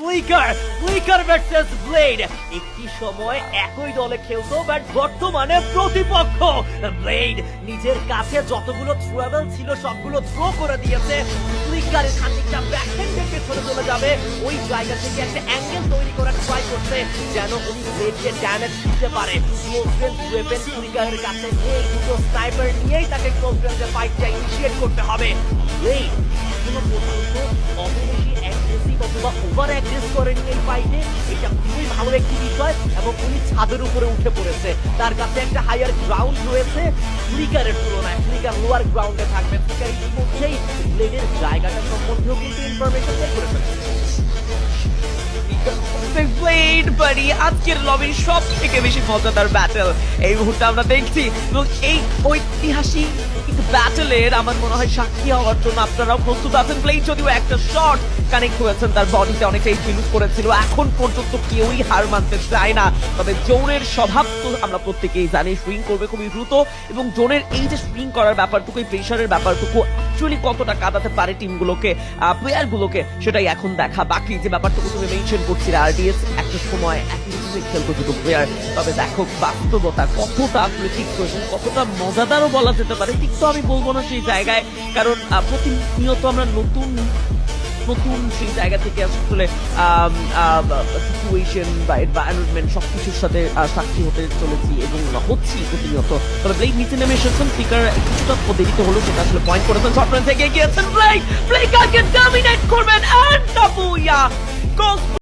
Flicker versus blade. একটি সময় একই দলে খেলতো, বাট বর্তমানে প্রতিপক্ষ। ব্লেড নিজের কাছে যতগুলো থ্রোয়েবল ছিল সবগুলো থ্রো করে দিয়েছে। ফ্লিকারের খানিকটা ব্যাকহ্যান্ডের পেছনে চলে যাবে, ওই জায়গা থেকে একটা অ্যাঙ্গেল তৈরি করার ট্রাই করছে যেন উনি ব্লেডকে ড্যামেজ দিতে পারে। ক্লোজ রেঞ্জ ওয়েপন ফ্লিকারের কাছে নেই, দুটো স্নাইপার নিয়েই তাকে ক্লোজ রেঞ্জে ফাইটটা ইনিশিয়েট করতে হবে। ব্লেড এখনো পর্যন্ত অত বেশি অ্যাগ্রেসিভ অথবা ওভার অ্যাগ্রেস করেনি এই ফাইটে, এটা খুবই ভালো একটি বিষয়। এবং উনি ছাদের উপরে উঠে পড়েছে, তার কাছে একটা হায়ার গ্রাউন্ড রয়েছে ফ্লিকারের তুলনায়। ফ্লিকার লোয়ার গ্রাউন্ডে থাকবে। ফ্লিকার ইতিমধ্যেই ব্লেডের জায়গাটা সম্বন্ধেও কিন্তু ইনফরমেশন বের করে ফেলেছে। ব্লেড বাড়ি আজকের লবির সব থেকে বেশি মজাদার ব্যাটল এই মুহূর্তে আমরা দেখছি, এবং এই ঐতিহাসিক ব্যাটলের আমার মনে হয় সাক্ষী হওয়ার জন্য আপনারাও প্রস্তুত আছেন। ব্লেড যদিও একটা শট কানেক্ট হয়েছেন, তার বডিতে অনেকটা ফিল করেছিল, এখন পর্যন্ত কেউই হার মানতে চায় না। তবে জোনের স্বভাব তো আমরা প্রত্যেকেই জানি, সুইং করবে খুবই দ্রুত, এবং জোনের এই যে সুইং করার ব্যাপারটুকু, এই প্রেশারের ব্যাপারটুকু অ্যাকচুয়ালি কতটা কাঁদাতে পারে টিমগুলোকে, প্লেয়ারগুলোকে, সেটাই এখন দেখা বাকি। যে ব্যাপারটুকু তুমি মেনশন করছিলে, আরডিএস একটা সময় একই টিমে খেলতো দুটো প্লেয়ার, তবে দেখো বাস্তবতা কতটা আসলে তিক্ত এবং কতটা মজাদারও বলা যেতে পারে। তিক্ত আমি বলবো না সেই জায়গায়, কারণ প্রতিনিয়ত আমরা নতুন সেই জায়গা থেকে আসলে সিচুয়েশন বা এনভায়রনমেন্ট সবকিছুর সাথে সাক্ষী হতে চলেছি এবং হচ্ছি প্রতিনিয়ত। তবে ব্লেড নিচে নেমে এসেছেন, ফ্লিকার কিছুটা দেরিতে হলো সেটা আসলে পয়েন্ট করেছেন, শর্ট রেঞ্জ থেকে এগিয়েছেন ব্লেড। ফ্লিকারকে ডমিনেট করবেন, এন্ড তাবুয়া গোল